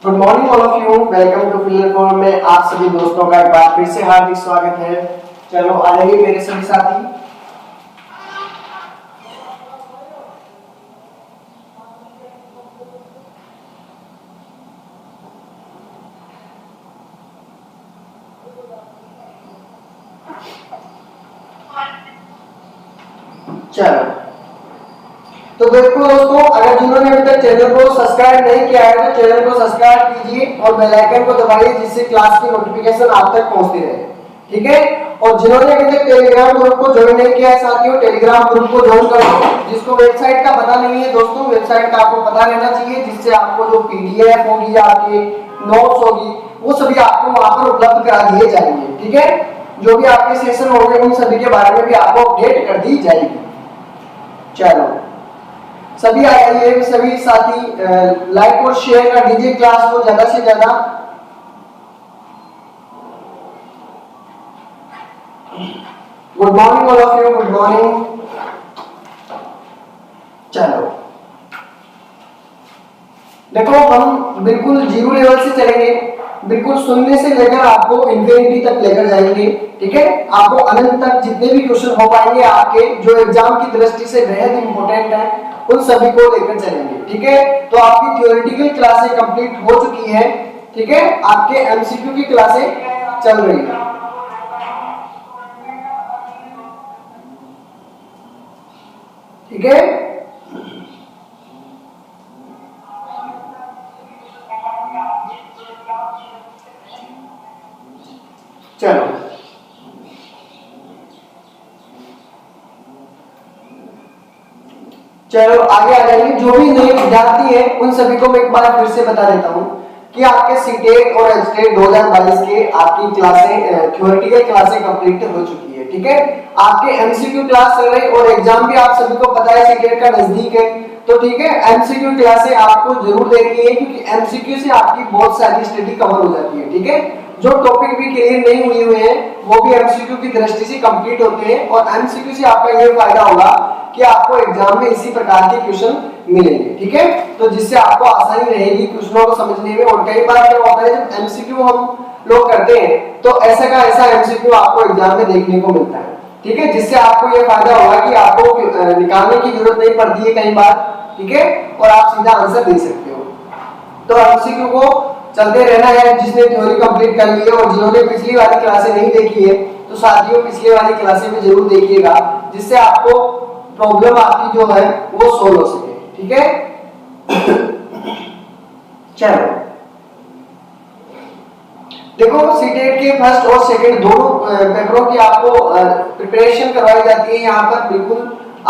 Good morning all of you, welcome to filler form में आप सभी दोस्तों का एक बार फिर से हार्दिक स्वागत है। चलो आ जाइए मेरे सभी साथी। चलो तो देखो दोस्तों, अगर जिन्होंने अभी तक चैनल को सब्सक्राइब नहीं किया है तो चैनल को सब्सक्राइब कीजिए और बेल आइकन को दबाइए, जिससे क्लास की नोटिफिकेशन आप तक पहुंचती रहे। ठीक है, और जिन्होंने अभी तक टेलीग्राम ग्रुप को ज्वाइन नहीं किया है साथियों, टेलीग्राम ग्रुप को ज्वाइन करो। जिसको वेबसाइट का पता नहीं है दोस्तों, वेबसाइट का आपको पता रहना चाहिए, जिससे आपको जो पीडीएफ होगी, आपकी नोट्स होगी, वो सभी आपको वहां पर उपलब्ध करा दिए जाएंगे। ठीक है, जो भी आपके सेशन होंगे उन सभी के बारे में भी आपको अपडेट कर दी जाएगी। चलो सभी आ जाइए, सभी साथी लाइक और शेयर कर दीजिए क्लास को ज्यादा से ज्यादा। Good morning all of you, good morning. चलो देखो, हम बिल्कुल जीरो लेवल से चलेंगे, बिल्कुल शून्य से लेकर आपको इंफिनिटी तक लेकर जाएंगे। ठीक है, आपको अनंत तक जितने भी क्वेश्चन हो पाएंगे आपके जो एग्जाम की दृष्टि से बेहद इंपॉर्टेंट है, उन सभी को लेकर चलेंगे। ठीक है, तो आपकी थ्योरेटिकल क्लासें कंप्लीट हो चुकी है। ठीक है, आपके एमसीक्यू की क्लासें चल रही है। ठीक है, चलो चलो आगे आ जाएंगे। जो भी नए विद्यार्थी हैं उन सभी को मैं एक बार फिर से बता देता हूं कि आपके सीटेट और एचटेट 2022 के आपकी क्लासें थ्योरेटिकल क्लासें कंप्लीट हो चुकी है। ठीक है, आपके एमसीक्यू क्लास चल रही और एग्जाम भी आप सभी को पता है सीटेट का नजदीक है। तो ठीक है, एमसीक्यू क्लासें आपको जरूर देखनी है, क्योंकि एमसीक्यू से आपकी बहुत सारी स्टडी कवर हो जाती है। ठीक है, जो टॉपिक भी क्लियर नहीं हुए हुए हैं वो भी एमसीक्यू की दृष्टि से कंप्लीट होते हैं, और एमसीक्यू से आपका ये फायदा होगा कि आपको एग्जाम में इसी प्रकार के क्वेश्चन मिलेंगे। ठीक है, तो जिससे आपको आसानी रहेगी क्वेश्चनों को समझने में। और कई बार क्या होता है, जब एमसीक्यू हम लोग करते हैं तो ऐसा का ऐसा एमसीक्यू आपको एग्जाम में देखने को मिलता है। ठीक है, जिससे आपको ये फायदा होगा कि आपको निकालने की जरूरत नहीं पड़ती है कई बार। ठीक है, और आप सीधा आंसर दे सकते हो। तो एमसीक्यू को चलते रहना है। जिसने थ्योरी कंप्लीट कर ली है और जिन्होंने पिछली वाली क्लासें नहीं देखी है तो साथियों पिछली वाली क्लासें भी जरूर देखिएगा, जिससे आपको प्रॉब्लम आपकी जो है वो सोल्व हो सके। ठीक है, चलो देखो, सीटेट के फर्स्ट और सेकंड दोनों पेपरों की आपको प्रिपरेशन करवाई जाती है। यहाँ पर बिल्कुल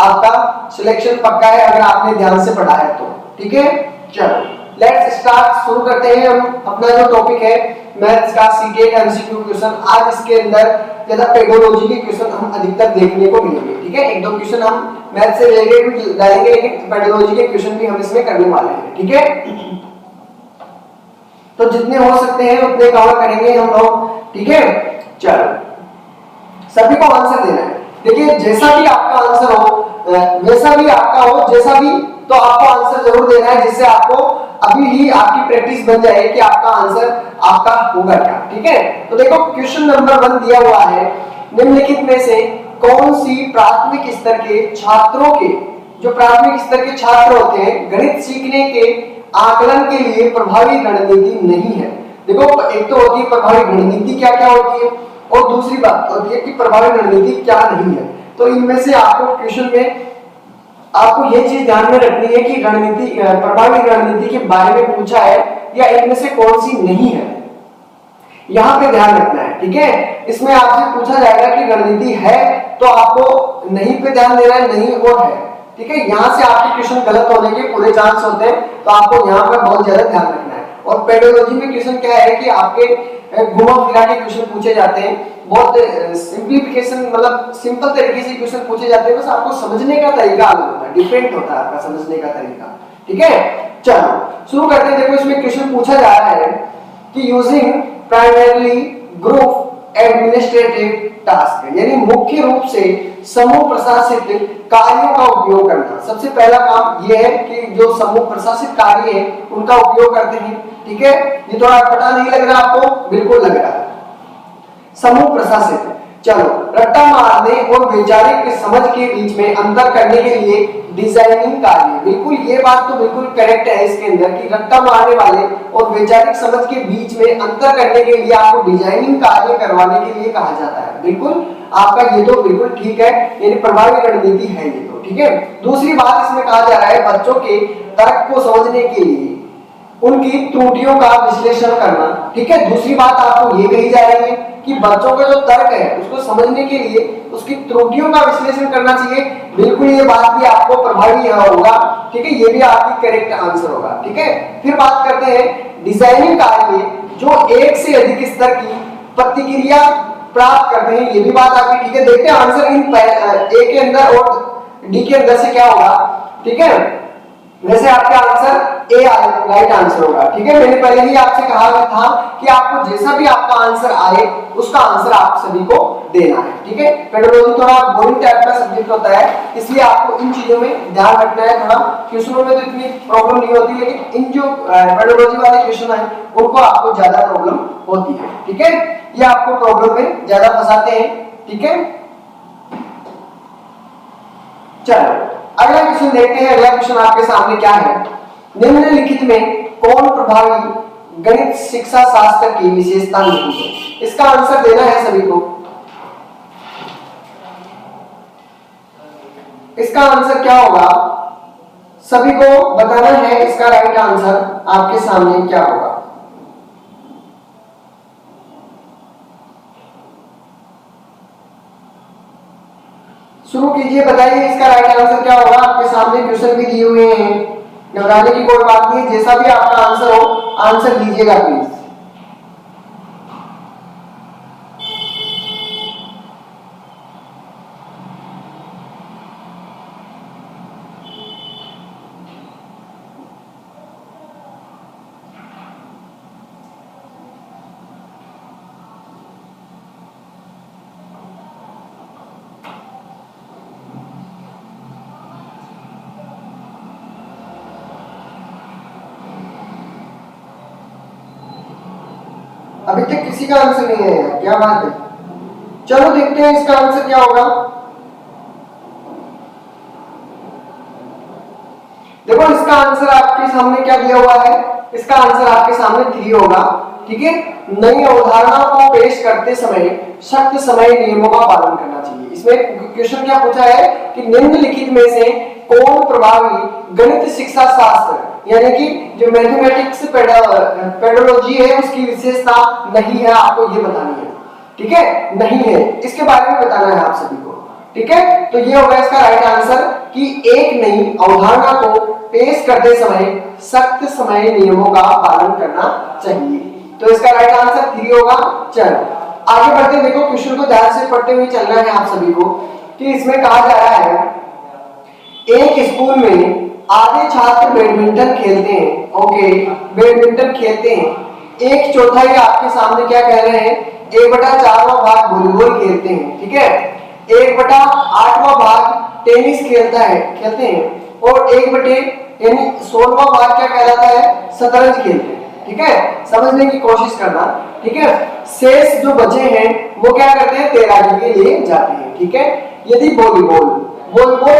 आपका सिलेक्शन पक्का है अगर आपने ध्यान से पढ़ा है तो। ठीक है, चलो लेट्स स्टार्ट, शुरू करते हैं हम अपना जो टॉपिक है मैथ्स का सीटेट एमसीक्यू क्वेश्चन। आज इसके अंदर ज्यादा पेडोलॉजी के क्वेश्चन हम अधिकतर देखने को मिलेंगे। ठीक है, एक दो क्वेश्चन हम मैथ्स से रिलेटेड डालेंगे, लेकिन पेडोलॉजी के क्वेश्चन भी हम इसमें करने वाले हैं। ठीक है, तो जितने हो सकते हैं उतने कवर करेंगे हम लोग। ठीक है, चलो सभी को आंसर देना है। देखिए, जैसा भी आपका आंसर हो वैसा भी आपका हो, जैसा भी, तो आपको आंसर जरूर देना है, जिससे आपको अभी ही आपकी प्रैक्टिस बन जाए कि आपका आंसर आपका होगा क्या। ठीक है, तो देखो क्वेश्चन नंबर 1 दिया हुआ है, निम्नलिखित में से कौन सी प्राथमिक स्तर के छात्रों के, जो प्राथमिक स्तर के छात्र होते हैं, गणित सीखने के आकलन के लिए प्रभावी रणनीति नहीं है। देखो, एक तो होती है प्रभावी रणनीति क्या क्या होती है, और दूसरी बात होती है कि प्रभावी रणनीति क्या नहीं है। तो इनमें से आपको क्वेश्चन में आपको ये चीज ध्यान में रखनी है कि रणनीति, प्रभावी रणनीति के बारे में पूछा है या इनमें से कौन सी नहीं है, यहां पे ध्यान रखना है। ठीक है, इसमें आपसे पूछा जाएगा कि रणनीति है तो आपको नहीं पे ध्यान देना है, नहीं और है। ठीक है, यहां से आपके क्वेश्चन गलत होने के पूरे चांस होते हैं, तो आपको यहां पर बहुत ज्यादा ध्यान रखना है। और पेडोलॉजी में क्वेश्चन क्या है कि आपके घुमा फिरा के क्वेश्चन पूछे जाते हैं, बहुत सिंप्लीफिकेशन, मतलब सिंपल तरीके से क्वेश्चन पूछे जाते हैं, बस आपको समझने का तरीका अलग होता है, डिफरेंट होता है आपका समझने का तरीका। ठीक है, चलो शुरू करते हैं। देखो, इसमें क्वेश्चन पूछा जा रहा है कि using primarily group administrative task है, यानी मुख्य रूप से समूह प्रशासित कार्यों का उपयोग करना। सबसे पहला काम यह है कि जो समूह प्रशासित कार्य है उनका उपयोग करते हैं। ठीक है, ये थोड़ा पता नहीं लग रहा आपको? बिल्कुल लग रहा है। समूह प्रशासित, चलो, रट्टा मारने और वैचारिक समझ के बीच में अंतर करने के लिए डिजाइनिंग कार्य। बिल्कुल ये बात तो बिल्कुल करेक्ट है इसके अंदर कि रट्टा मारने वाले और वैचारिक समझ के बीच में अंतर करने के लिए आपको डिजाइनिंग कार्य करवाने के लिए कहा जाता है। बिल्कुल आपका ये तो बिल्कुल ठीक है, यानी प्रभावी रणनीति है ये तो। ठीक है, दूसरी बात इसमें कहा जा रहा है बच्चों के तर्क को समझने के लिए उनकी त्रुटियों का विश्लेषण करना। ठीक है, दूसरी बात आपको ये कही जा रही है कि बच्चों का जो तर्क है उसको समझने के लिए उसकी त्रुटियों का विश्लेषण करना चाहिए। बिल्कुल ये बात भी आपको प्रभावी होगा। ठीक है, ये भी आपकी करेक्ट आंसर होगा। ठीक है, फिर बात करते हैं डिजाइनिंग कार्य जो एक से अधिक स्तर की प्रतिक्रिया प्राप्त करते हैं। ये भी बात आपकी ठीक है। देखते हैं आंसर इन ए के अंदर और डी के अंदर से क्या होगा। ठीक है, वैसे आपका आंसर ए राइट आंसर होगा। ठीक है, मैंने पहले ही आपसे कहा था कि आपको जैसा भी आपका आंसर आए उसका आंसर आप सभी को देना है। ठीक है, पेडोलॉजी थोड़ा बोरिंग टाइप का सब्जेक्ट होता है, इसलिए आपको इन चीजों में ध्यान रखना है। थोड़ा क्वेश्चनों में तो इतनी प्रॉब्लम नहीं होती, लेकिन इन जो पेडोलॉजी वाले क्वेश्चन है उनको आपको ज्यादा प्रॉब्लम होती है। ठीक है, ये आपको प्रॉब्लम में ज्यादा फंसाते हैं। ठीक है, चलो अगला क्वेश्चन देखते हैं। अगला क्वेश्चन आपके सामने क्या है, निम्नलिखित में कौन प्रभावी गणित शिक्षा शास्त्र की विशेषता नहीं है? इसका आंसर देना है सभी को। इसका आंसर क्या होगा सभी को बताना है। इसका राइट आंसर आपके सामने क्या होगा? शुरू कीजिए, बताइए इसका राइट आंसर क्या होगा। आपके सामने क्वेश्चन भी दिए हुए हैं, घबराने की कोई बात नहीं है। जैसा भी आपका आंसर हो आंसर दीजिएगा प्लीज। अभी तक किसी का आंसर नहीं है, क्या बात है। चलो देखते हैं इसका आंसर क्या होगा। देखो इसका आंसर आपके सामने क्या दिया हुआ है, इसका आंसर आपके सामने 3 होगा। ठीक है, नई अवधारणा को पेश करते समय सख्त समय नियमों का पालन करना चाहिए। इसमें क्वेश्चन क्या पूछा है कि निम्नलिखित में से कौन प्रभावी गणित शिक्षा शास्त्र यानी कि जो मैथमेटिक्स पेडोलॉजी है उसकी विशेषता नहीं है, आपको ये बतानी है। ठीक है, नहीं है, इसके बारे में बताना है आप सभी को। ठीक है, तो ये होगा इसका राइट आंसर कि एक नई अवधारणा को पेश करते समय सख्त समय नियमों का पालन करना चाहिए। तो इसका राइट आंसर 3 होगा। चलो आगे बढ़ते, देखो क्वेश्चन को ध्यान से पढ़ते हुए चलना है आप सभी को कि इसमें कहा जा रहा है एक स्कूल में आधे छात्र बैडमिंटन खेलते हैं। ओके, बैडमिंटन खेलते हैं। 1/4 आपके सामने क्या कह रहे हैं, 1/4वां भाग वॉलीबॉल खेलते हैं। ठीक है, 1/8वां भाग टेनिस खेलते हैं और 1/16वां भाग क्या कहलाता है, शतरंज खेलते हैं। ठीक है, समझने की कोशिश करना। ठीक है, शेष जो बचे हैं वो क्या करते हैं, तैराकी के लिए जाते हैं। ठीक है, यदि वॉलीबॉल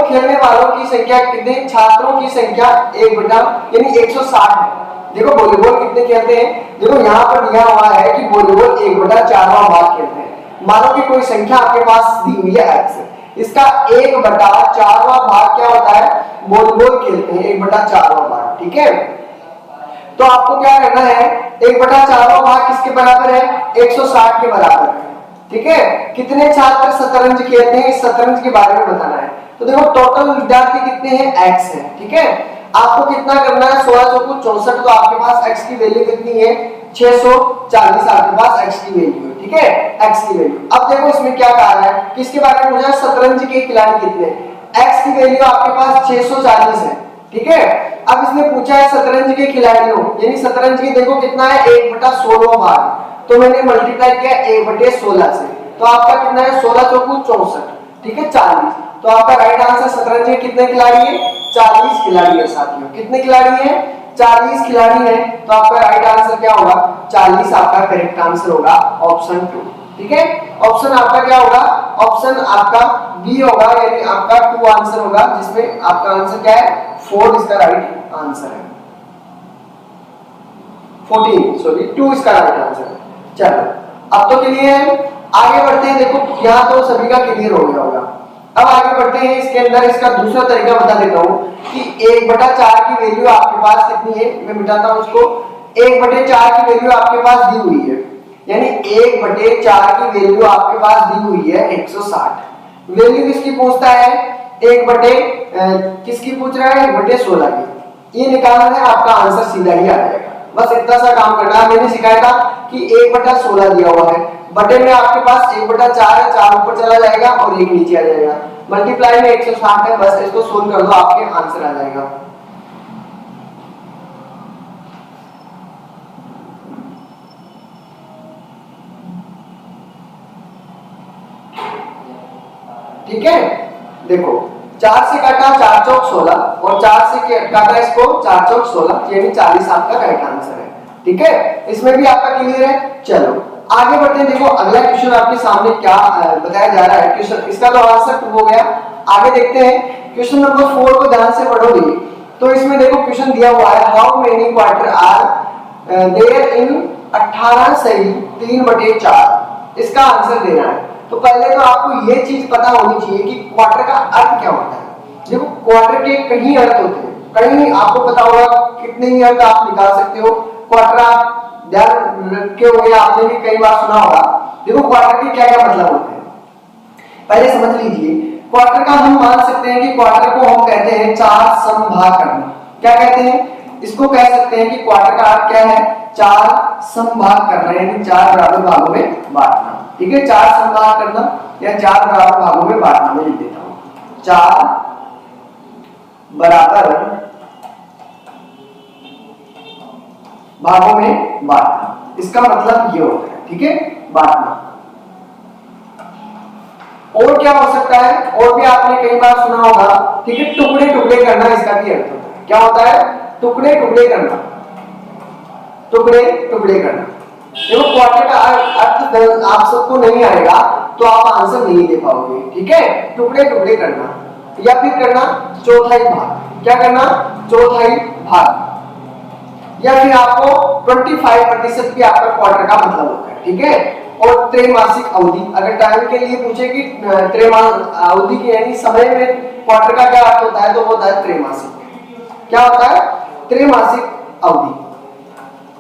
खेलने वालों की संख्या कितने, छात्रों की संख्या 1/160 है। देखो वॉलीबॉल कितने खेलते हैं, देखो यहाँ पर दिया हुआ है कि वॉलीबॉल 1/4वां भाग खेलते हैं। मानो कि कोई संख्या आपके पास दी हुई है x, इसका 1/4वां भाग क्या होता है, वॉलीबॉल खेलते हैं 1/4वां भाग। ठीक है, तो आपको क्या करना है, 1/4वां भाग किसके बराबर है, 160 के बराबर है। ठीक है, कितने छात्र शतरंज खेलते हैं, इस शतरंज के बारे में बताना है। तो देखो टोटल विद्यार्थी कितने हैं, x है। ठीक है, आपको कितना करना है, 16 चौको 64, तो आपके पास x की वैल्यू कितनी है, 640 आपके पास x की वैल्यू है। ठीक है, x की वैल्यू। अब देखो इसमें क्या कहा है, किसके बारे में पूछा है, शतरंज के खिलाड़ी कितने, x की वैल्यू आपके पास 640 है। ठीक है, अब इसने पूछा है शतरंज के खिलाड़ियों, यानी शतरंज के देखो कितना है, 1/16वां भाग। तो मैंने मल्टीप्लाई किया 1/16 से, तो आपका कितना है 16 चौकू 64, ठीक है 40। तो आपका राइट आंसर शतरंज में कितने खिलाड़ी है 40 खिलाड़ी है साथियों। कितने खिलाड़ी है 40 खिलाड़ी है। तो आपका राइट आंसर क्या होगा 40 आपका करेक्ट आंसर होगा ऑप्शन 2, ठीक है। ऑप्शन आपका क्या होगा ऑप्शन आपका बी होगा, यानी आपका 2 आंसर होगा, जिसमें आपका आंसर क्या है 4 इसका राइट आंसर है, 14 सॉरी 2 इसका राइट आंसर है। चलो अब तो क्लियर है, आगे बढ़ते हैं। देखो यहाँ तो सभी का क्लियर हो गया होगा। अब आगे बढ़ते हैं, इसके अंदर इसका दूसरा तरीका बता देता हूँ कि 1/4 की वैल्यू आपके पास कितनी है। मैं मिटाता हूँ उसको। 1/4 की वैल्यू आपके पास दी हुई है, यानी 1/4 की वैल्यू आपके पास दी हुई है 160। वैल्यू किसकी पूछता है 1 किसकी पूछ रहा है 1/16 की। ये निकालना है, आपका आंसर सीधा ही आ जाएगा। बस इतना सा काम करना है। मैंने सिखाया था कि 1/16 दिया हुआ है, बटे में आपके पास 1/4 है, 4 ऊपर चला जाएगा और 1 नीचे आ जाएगा। मल्टीप्लाई में 160 है, बस इसको सोल्व कर दो आपके आंसर आ जाएगा। ठीक है, देखो 4 से काटा 4 चौक 16 और 4 से काटा इसको 4 चौक 16, यानी 40 आपका राइट आंसर है। ठीक है, इसमें भी आपका क्लियर है। चलो आगे बढ़ते हैं। देखो अगला क्वेश्चन आपके सामने क्या बताया जा रहा है। क्वेश्चन इसका तो आंसर 2 हो गया। आगे देखते हैं क्वेश्चन नंबर 4 को ध्यान से पढ़ोगे तो इसमें देखो क्वेश्चन दिया हुआ है how many quarter are there in 18 सही 3/4। इसका आंसर देना है। तो पहले तो आपको ये चीज पता होनी चाहिए कि क्वार्टर का अर्थ क्या होता है। देखो क्वार्टर के कई अर्थ होते हैं, कहीं आपको पता होगा कितने ही अर्थ आप निकाल सकते हो। क्वार्टर आप ध्यान रखे होंगे, आपने भी कई बार सुना होगा। देखो क्वार्टर के क्या क्या मतलब होते हैं पहले समझ लीजिए। क्वार्टर का हम मान सकते हैं कि क्वार्टर को हम कहते हैं 4 समभाग करना। क्या कहते हैं इसको, कह सकते हैं कि क्वार्टर का अर्थ क्या है 4 समभाग करना, यानी 4 बराबर भागों में बांटना। ठीक है, 4 समभाग करना या 4 बराबर भागों में बांटना। मैं लिख देता हूं 4 बराबर भागों में बांटना, इसका मतलब ये होता है। ठीक है, बांटना। और क्या हो सकता है, और भी आपने कई बार सुना होगा। ठीक है, टुकड़े टुकड़े करना, इसका भी अर्थ होता है। क्या होता है टुकड़े टुकड़े करना, टुकड़े टुकड़े करना। देखो क्वार्टर का अर्थ आप सबको नहीं आएगा तो आप आंसर नहीं दे पाओगे। ठीक है, टुकड़े टुकड़े करना या फिर करना चौथाई भाग। क्या करना चौथाई भाग, या फिर आपको 25% भी आपका क्वार्टर का मतलब होता है। ठीक है, और त्रैमासिक अवधि, अगर टाइम के लिए पूछे कि त्रैमासिक अवधि की यानी समय में क्वार्टर का क्या अर्थ होता है तो वो होता है त्रैमासिक। क्या होता है त्रैमासिक अवधि।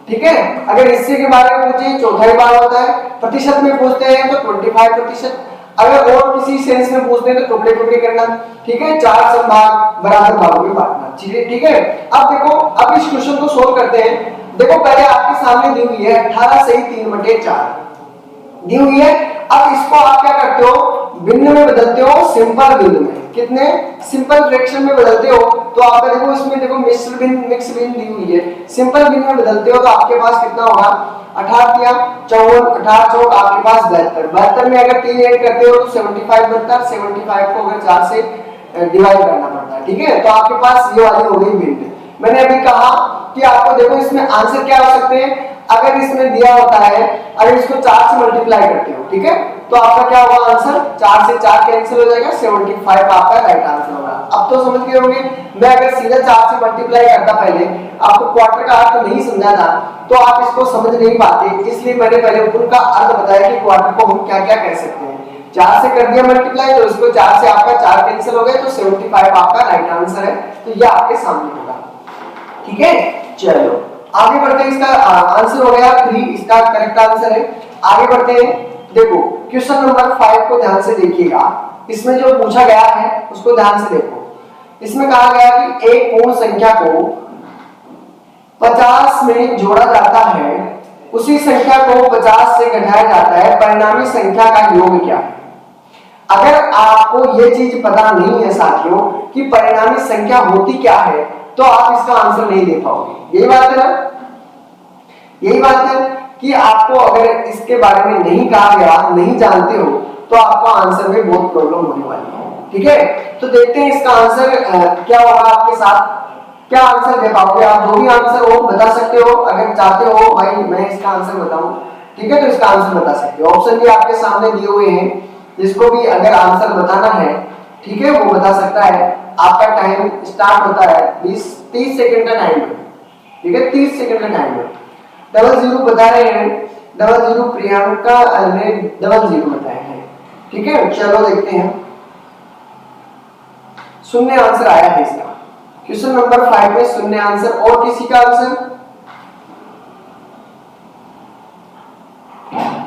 ठीक है, अगर हिस्से के बारे में पूछे चौथाई भाग होता है। प्रतिशत में पूछते हैं तो 25%। अगर और किसी सेंस में पूछते हैं तो टुकड़े टुकड़े करना। ठीक है, 4 समभाग बराबर भागों में बांटना। ठीक है, अब देखो अब इस क्वेश्चन को सोल्व करते हैं। देखो पहले आपके सामने दी हुई है 18 सही 3/4 दी हुई है। अब इसको आप क्या करते हो भिन्न में बदलते हो, सिंपल भिन्न में। कितने सिंपल फ्रैक्शन में बदलते हो तो आपका देखो इसमें देखो मिश्र भिन्न मिक्स भिन्न दी हुई है। सिंपल भिन्न में बदलते हो तो आपके पास कितना होगा 18 या 54, 18 चौक आपके पास 72। 72 में अगर 3 ऐड करते हो तो 75 बनता है। 75 को अगर 4 से डिवाइड करना पड़ता है। ठीक है, तो आपके पास ये वाली हो गई भिन्न। मैंने अभी कहा कि आपको देखो इसमें आंसर क्या हो सकते हैं। अगर इसमें दिया होता है, अगर इसको 4 से मल्टीप्लाई करते हो, ठीक है, तो आपका क्या होगा आंसर 4 से 4 कैंसिल हो जाएगा, 75 आपका राइट आंसर होगा। अब तो समझ गए होंगे। मैं अगर सीधा 4 से मल्टीप्लाई करता, पहले आपको क्वार्टर का अर्थ नहीं समझा था तो आप इसको समझ नहीं पाते, इसलिए मैंने पहले उनका अर्थ बताया कि क्वार्टर को हम क्या क्या कह सकते हैं। 4 से कर दिया मल्टीप्लाई तो इसको 4 से आपका 4 कैंसिल हो गए तो 75 आपका राइट आंसर है। तो ये आपके सामने होगा। ठीक है, चलो आगे बढ़ते हैं। इसका आंसर हो गया 3, इसका करेक्ट आंसर है। आगे बढ़ते हैं। देखो क्वेश्चन नंबर 5 को ध्यान से देखिएगा। इसमें जो पूछा गया है उसको ध्यान से देखो। इसमें कहा गया कि एक पूर्ण संख्या को 50 में जोड़ा जाता है, उसी संख्या को 50 से घटाया जाता है, परिणामी संख्या का योग क्या है। अगर आपको ये चीज पता नहीं है साथियों कि परिणामी संख्या होती क्या है तो आप इसका आंसर नहीं दे पाओगे। यही बात है ना, यही बात है कि आपको अगर इसके बारे में नहीं कहा गया, नहीं जानते हो, तो आपको आंसर में बहुत प्रॉब्लम होने वाली है। ठीक है, तो देखते हैं इसका आंसर क्या होगा आपके साथ, क्या आंसर दे पाओगे आप। जो भी आंसर हो बता सकते हो, अगर चाहते हो भाई मैं इसका आंसर बताऊं, ठीक है, तो इसका आंसर बता सकते हो। ऑप्शन भी आपके सामने दिए हुए हैं, जिसको भी अगर आंसर बताना है, ठीक है, वो बता सकता है। आपका टाइम स्टार्ट होता है 30 सेकंड का टाइम है, ठीक है, 30 सेकंड का टाइम है। 00 बता रहे हैं, 00 प्रियंका ने 00 बताया है, ठीक है। चलो देखते हैं, शून्य आंसर आया है इसका। क्वेश्चन नंबर 5 में शून्य आंसर। और किसी का आंसर?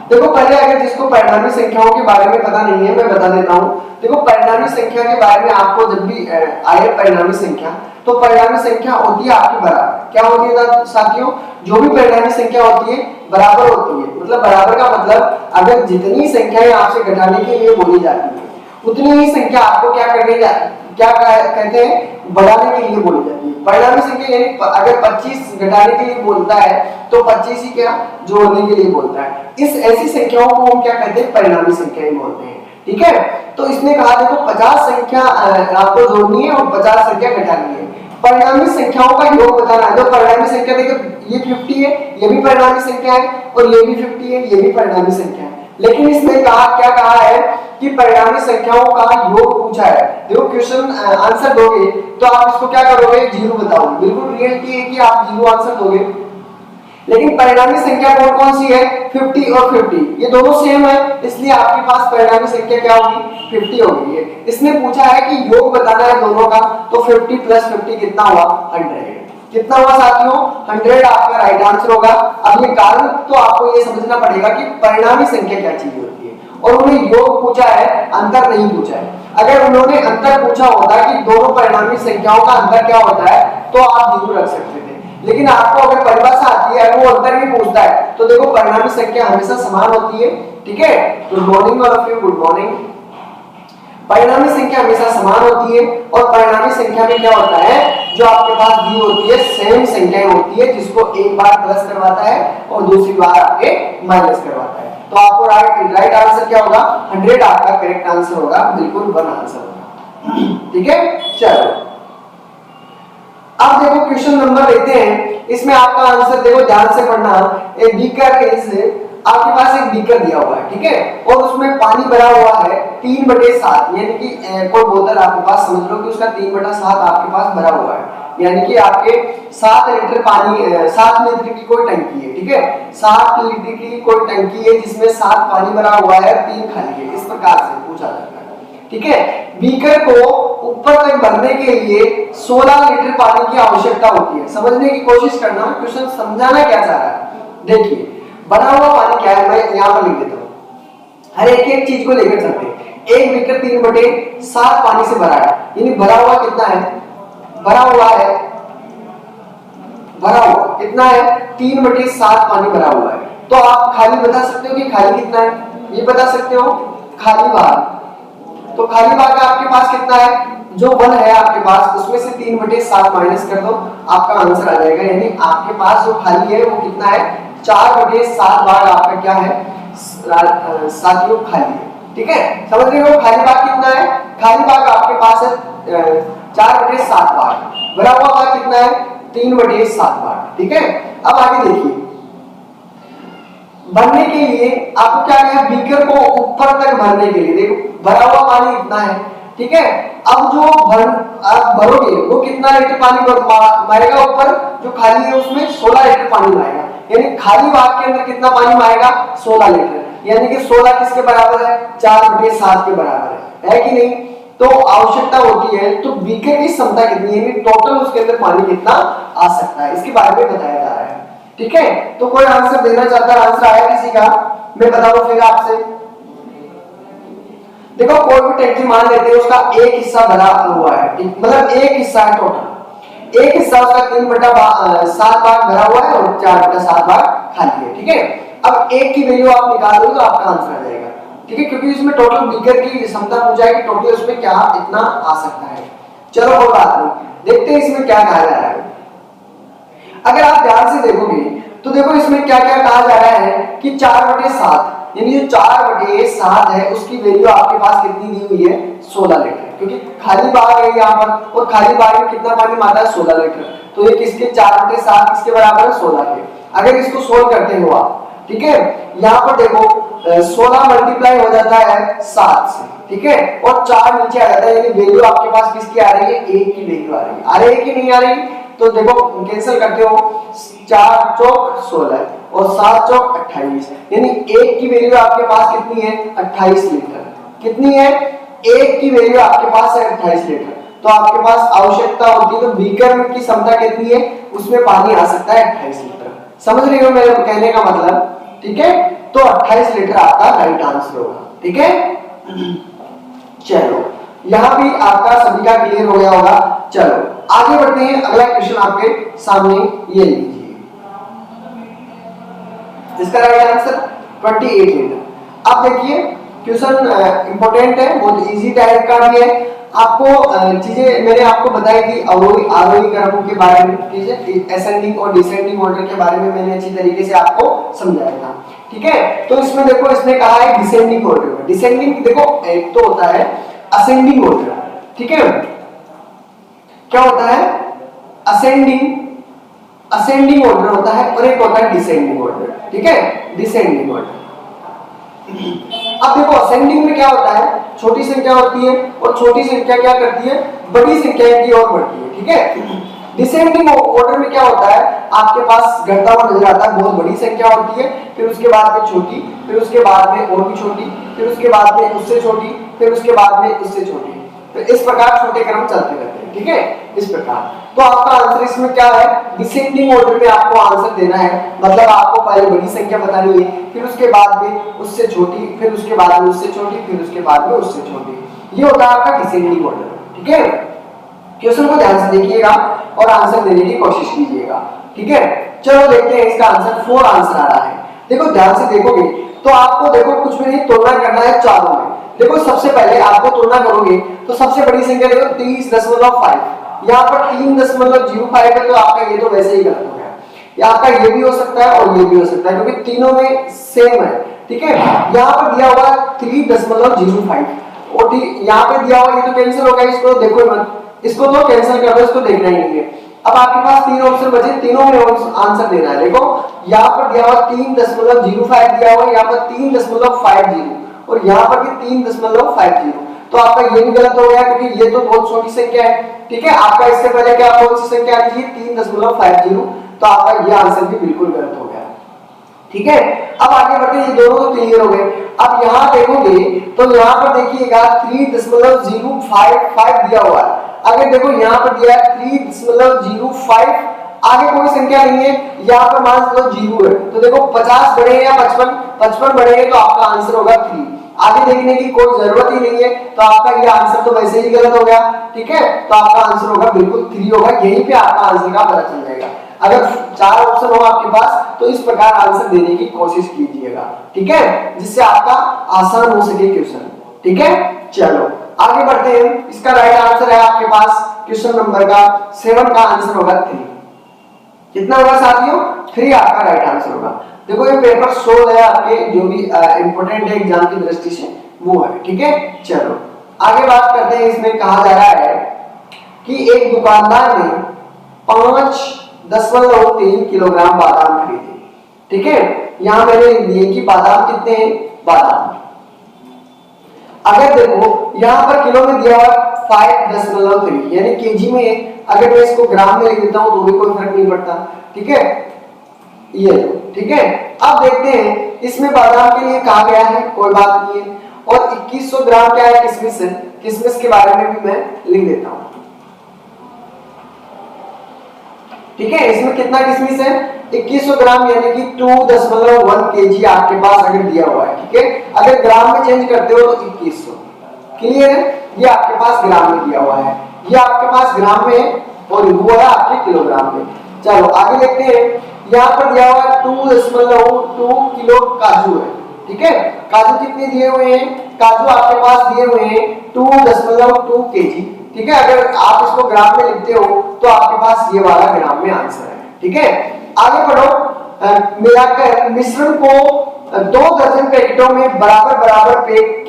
देखो पहले अगर जिसको परिणामी संख्याओं के बारे में पता नहीं है, मैं बता देता हूं। देखो परिणामी संख्या के बारे में आपको जब भी आए परिणामी संख्या, तो परिणामी संख्या होती है आपके बराबर। क्या होती है साथियों? जो भी परिणामी संख्या होती है बराबर होती है। मतलब बराबर का मतलब अगर जितनी संख्याएं आपसे घटाने के लिए बोली जाती है, उतनी ही संख्या आपको क्या करने क्या कहते हैं, बढ़ाने के लिए बोली जाती है। परिणामी संख्या यानी अगर 25 घटाने के लिए बोलता है तो 25 ही क्या जोड़ने के लिए बोलता है। इस ऐसी संख्याओं को हम क्या कहते हैं, परिणामी संख्याएं बोलते हैं। ठीक है, तो इसने कहा देखो 50 संख्या आपको जोड़नी है और 50 संख्या घटानी है। परिणामी संख्याओं का योग बताना है। तो परिणामी संख्या देखो ये 50 है, ये भी परिणामी संख्या है, और ये भी 50 है, ये भी परिणामी संख्या है। लेकिन इसने कहा क्या कहा है कि परिणामी संख्याओं का योग पूछा है। देखो क्वेश्चन आंसर दोगे तो आप इसको क्या करोगे, 0 बताओगे। बिल्कुल रियलिटी है कि आप 0 आंसर दोगे। लेकिन परिणामी संख्या कौन कौन सी है, 50 और 50, ये दोनों सेम है, इसलिए आपके पास परिणामी संख्या क्या होगी, 50 होगी। इसने पूछा है कि योग बताना है दोनों का, तो 50 प्लस 50 कितना हुआ, 100। कितना हुआ साथियों, 100 आपका राइट आंसर होगा। अब ये कारण तो आपको ये समझना पड़ेगा कि परिणामी संख्या क्या चीज होती है, और उन्हें योग पूछा है, अंतर नहीं पूछा है। अगर उन्होंने अंतर पूछा होता कि दोनों परिणामी संख्याओं का अंतर क्या होता है, तो आप जरूर रख सकते थे। लेकिन आपको अगर परिभाषा आती है, वो अंतर भी पूछता है, तो देखो परिणामी संख्या हमेशा समान होती है। ठीक है, good morning all of you, good morning. परिणामी संख्या हमेशा समान होती है, और परिणामी संख्या में क्या होता है, जो आपके पास दी होती है सेम संख्याएं होती है, जिसको एक बार प्लस करवाता है और दूसरी बार आपके माइनस करवाता है। तो आपको राइट आंसर क्या होगा, 100 आपका करेक्ट आंसर होगा, बिल्कुल 1 आंसर होगा। ठीक है, चलो अब देखो क्वेश्चन नंबर लेते हैं। इसमें आपका आंसर देखो ध्यान से पढ़ना। एक बीकर इज, आपके पास एक बीकर दिया हुआ है, ठीक है, और उसमें पानी भरा हुआ है 3/7, यानी कि कोई बोतल आपके पास, समझ लो कि उसका 3/7 आपके पास भरा हुआ है, यानी कि आपके 7 लीटर पानी, 7 लीटर की कोई टंकी है। ठीक है, 7 लीटर की कोई टंकी है जिसमें 7 पानी भरा हुआ है, 3 खाली है। इस प्रकार से पूछा जाता है। ठीक है, बीकर को ऊपर तक भरने के लिए 16 लीटर पानी की आवश्यकता होती है। समझने की कोशिश करना, क्वेश्चन समझाना क्या चाह रहा है। देखिए बना हुआ पानी क्या है, मैं यहां पर लिख देता हूं, हर एक चीज को लेकर चलते हैं। एक बीकर 3/7 पानी से भरा है, यानी भरा हुआ कितना है, भरा हुआ कितना है, 3/7 पानी भरा हुआ है। तो आप खाली बता सकते हो कि खाली कितना है, ये बता सकते हो, खाली भाग। तो खाली भाग आपके पास कितना है, जो 1 है आपके पास, उसमें से 3/7 माइनस कर दो, आपका आंसर आ जाएगा। यानी आपके पास जो खाली है वो कितना है, 4/7 भाग आपका क्या है साथियों, खाली है। ठीक है, समझ रहे हो, खाली भाग कितना है, खाली भाग आपके पास है 4/7 भाग, भरा हुआ भाग कितना है, 3/7 भाग। ठीक है, अब आगे देखिए, भरने के लिए आपको क्या है, बीकर को ऊपर तक भरने के लिए, देखो भरा हुआ पानी इतना है। ठीक है, अब जो आप भरोगे वो कितना लीटर पानी मारेगा ऊपर, जो खाली है उसमें 16 लीटर पानी मारेगा। यानी खाली भाग के अंदर कितना पानी मारेगा, 16 लीटर, यानी कि 16 किसके बराबर है, 4/7 के बराबर है कि नहीं। तो आवश्यकता होती है, तो बीकर की क्षमता कितनी है, टोटल उसके अंदर पानी कितना आ सकता है, इसके बारे में बताया जा रहा है। ठीक है, तो कोई आंसर देना चाहता है, आंसर आया किसी का, मैं बता दूं फिर आपसे। देखो कोई भी टंकी मान लेते हैं, उसका एक हिस्सा भरा हुआ है, मतलब एक हिस्सा है टोटल, एक हिस्सा उसका 3/7 भाग भरा हुआ है और 4/7 भाग खाली है। ठीक है, अब एक की वैल्यू आप निकाल दोगे तो आपका आंसर आ जाएगा। ठीक है, क्योंकि इसमें टोटल बीकर की क्षमता पूछा है कि टोटल उसमें क्या इतना आ सकता है। चलो कोई बात नहीं, देखते हैं इसमें क्या कहा जा रहा है। अगर आप ध्यान से देखोगे तो देखो इसमें क्या क्या कहा जा रहा है कि 4/7, यानी जो 4/7 है उसकी वैल्यू आपके पास कितनी दी हुई है, 16 लीटर, क्योंकि खाली बाग है यहाँ पर और खाली बाग में कितना पानी आता है, 16 लीटर। तो ये किसके 4/7 किसके बराबर है, 16 के। अगर इसको सोल्व करते हो आप, ठीक है, यहाँ पर देखो 16 मल्टीप्लाई हो जाता है 7 से, ठीक है, और 4 नीचे आ जाता है, यानी वैल्यू आपके पास किसकी आ रही है, 1 की वैल्यू आ रही है कि नहीं आ रही। तो देखो कैंसिल करते हो, 4 चौक 16 और 7 चौक 28, यानी 1 की वैल्यू आपके पास कितनी है, 28 लीटर। कितनी है, 1 की वैल्यू आपके पास है 28 लीटर। तो आपके पास आवश्यकता होती है, तो बीकर की क्षमता कितनी है, उसमें पानी आ सकता है 28 लीटर। समझ रहे हो मेरे कहने का मतलब, ठीक है। तो 28 लीटर आपका राइट आंसर होगा, ठीक है। चलो यहां भी आपका सभी का क्लियर हो गया होगा। चलो आगे बढ़ते हैं, अगला क्वेश्चन आपके सामने ये लीजिए, इसका राइट आंसर 28 लीटर। अब देखिए क्वेश्चन इंपॉर्टेंट है, बहुत इजी टाइप का भी है। आपको चीजें मैंने आपको बताई थी आरोही क्रमों के बारे में, ठीक है, असेंडिंग और डिसेंडिंग ऑर्डर के बारे में मैंने अच्छी तरीके से आपको समझाया था, ठीक है। तो इसमें देखो इसने कहा है डिसेंडिंग ऑर्डर में, डिसेंडिंग देखो एक तो होता है असेंडिंग ऑर्डर, ठीक है, क्या होता है असेंडिंग ऑर्डर होता है और एक होता है डिसेंडिंग ऑर्डर, ठीक है, डिसेंडिंग ऑर्डर। अब देखो असेंडिंग में क्या होता है, छोटी संख्या होती है और छोटी संख्या क्या करती है, बड़ी संख्या की ओर बढ़ती है, ठीक है। डिसेंडिंग ऑर्डर में क्या होता है, आपके पास घटता हुआ नजर आता है, बहुत बड़ी संख्या होती है, फिर उसके बाद में छोटी, फिर उसके बाद में और भी छोटी, फिर उसके बाद में उससे छोटी, फिर उसके बाद में उससे छोटी, तो इस प्रकार छोटे क्रम चलते रहते हैं, ठीक है, इस प्रकार। तो आपका आंसर इसमें क्या है, डिसेंडिंग ऑर्डर में आपको आंसर देना है, मतलब आपको पहले बड़ी संख्या बतानी है, फिर उसके बाद में उससे छोटी, फिर उसके बाद में उससे छोटी, फिर उसके बाद में उससे छोटी। ये होता है आपका डिसेंडिंग ऑर्डर, ठीक है। क्वेश्चन को ध्यान से देखिएगा और आंसर देने की कोशिश कीजिएगा, ठीक है। चलो देखते हैं इसका आंसर, 4 आंसर आ रहा है। देखो ध्यान से देखोगे तो आपको देखो कुछ भी नहीं, तुलना करना है चारों में। देखो सबसे पहले आपको तुलना करोगे तो सबसे बड़ी संख्या देखो 30.5, यहाँ पर 3.05 है, तो आपका ये तो वैसे ही गलत हो गया। या आपका ये भी हो सकता है और ये भी हो सकता है, क्योंकि तीनों में सेम है, ठीक है। यहाँ पर दिया हुआ 3.05 और यहाँ पे दिया हुआ, ये तो कैंसिल हो गया, इसको देखो मत, इसको तो कैंसिल कर दो, इसको देखना ही नहीं है। अब आपके पास 3 ऑप्शन बचे, तीनों में आंसर देना है। देखो यहाँ पर दिया हुआ 3.05 दिया हुआ, यहाँ पर 3.50 और यहाँ पर भी 3.50, तो आपका ये भी गलत हो गया, क्योंकि ये तो बहुत छोटी संख्या है, ठीक है। आपका इससे पहले क्या कौन सी संख्या आ रही है, 3.50, तो आपका ये आंसर भी बिल्कुल गलत हो गया, ठीक है। अब आगे बढ़ते हैं, ये दोनों तो क्लियर हो गए। अब यहाँ देखोगे तो यहाँ पर देखिएगा 3.055 दिया हुआ है। अगर देखो यहाँ पर दिया है 3.05, आगे कोई संख्या नहीं है, यहाँ पर मान लो 0 है, तो देखो 50 बढ़े या 55 बढ़े हैं, तो आपका आंसर होगा 3। आगे देखने की कोई जरूरत ही नहीं है, तो आपका ये आंसर तो वैसे ही गलत हो गया, ठीक है। तो आपका आंसर होगा बिल्कुल 3 होगा, यहीं पे आपका आंसर का पता चल जाएगा। अगर 4 ऑप्शन हो आपके पास तो इस प्रकार आंसर देने की कोशिश कीजिएगा, ठीक है, जिससे आपका आसान हो सके क्वेश्चन, ठीक है। चलो आगे बढ़ते हैं, इसका राइट आंसर है आपके पास क्वेश्चन नंबर का 7 का आंसर होगा 3। कितना होगा साथियों, 3 आपका राइट आंसर होगा। देखो ये पेपर 16 है आपके, जो भी इंपॉर्टेंट है एग्जाम की दृष्टि से वो है, ठीक है। चलो आगे बात करते हैं, इसमें कहा जा रहा है कि एक दुकानदार ने 5.3 किलोग्राम बादाम खरीदे, ठीक है। यहां मैंने लिख दिए कि बादाम कितने हैं, बादाम, अगर देखो यहां पर किलो में दिया हुआ 5.3, यानी केजी में है, अगर मैं इसको ग्राम में लिख देता हूं तो भी कोई फर्क नहीं पड़ता, ठीक है, ये ठीक है। अब देखते हैं इसमें बादाम के लिए कहा गया है, कोई बात नहीं है, और 2100 ग्राम क्या है, किशमिश है, किशमिश के बारे में भी मैं लिख देता हूं, ठीक है। इसमें कितना किशमिश है, 2100 ग्राम, यानी कि 2.1 केजी आपके पास अगर दिया हुआ है, ठीक है। अगर ग्राम में चेंज करते हो तो 2100, क्लियर है। ये आपके पास ग्राम में दिया हुआ है, ये आपके पास ग्राम में है और वो है आपके किलोग्राम में। चलो आगे देखते हैं, यहाँ पर दिया हुआ है 2.2 किलो काजू है, ठीक है। काजू कितने दिए हुए हैं, काजू आपके पास दिए हुए हैं 2.2 केजी, ठीक है। अगर आप इसको ग्राम में लिखते हो तो आपके पास ये वाला ग्राम में आंसर है, ठीक है। आगे बढ़ो, मिलाकर मिश्रण को 2 दर्जन पैकेटों में बराबर बराबर पैक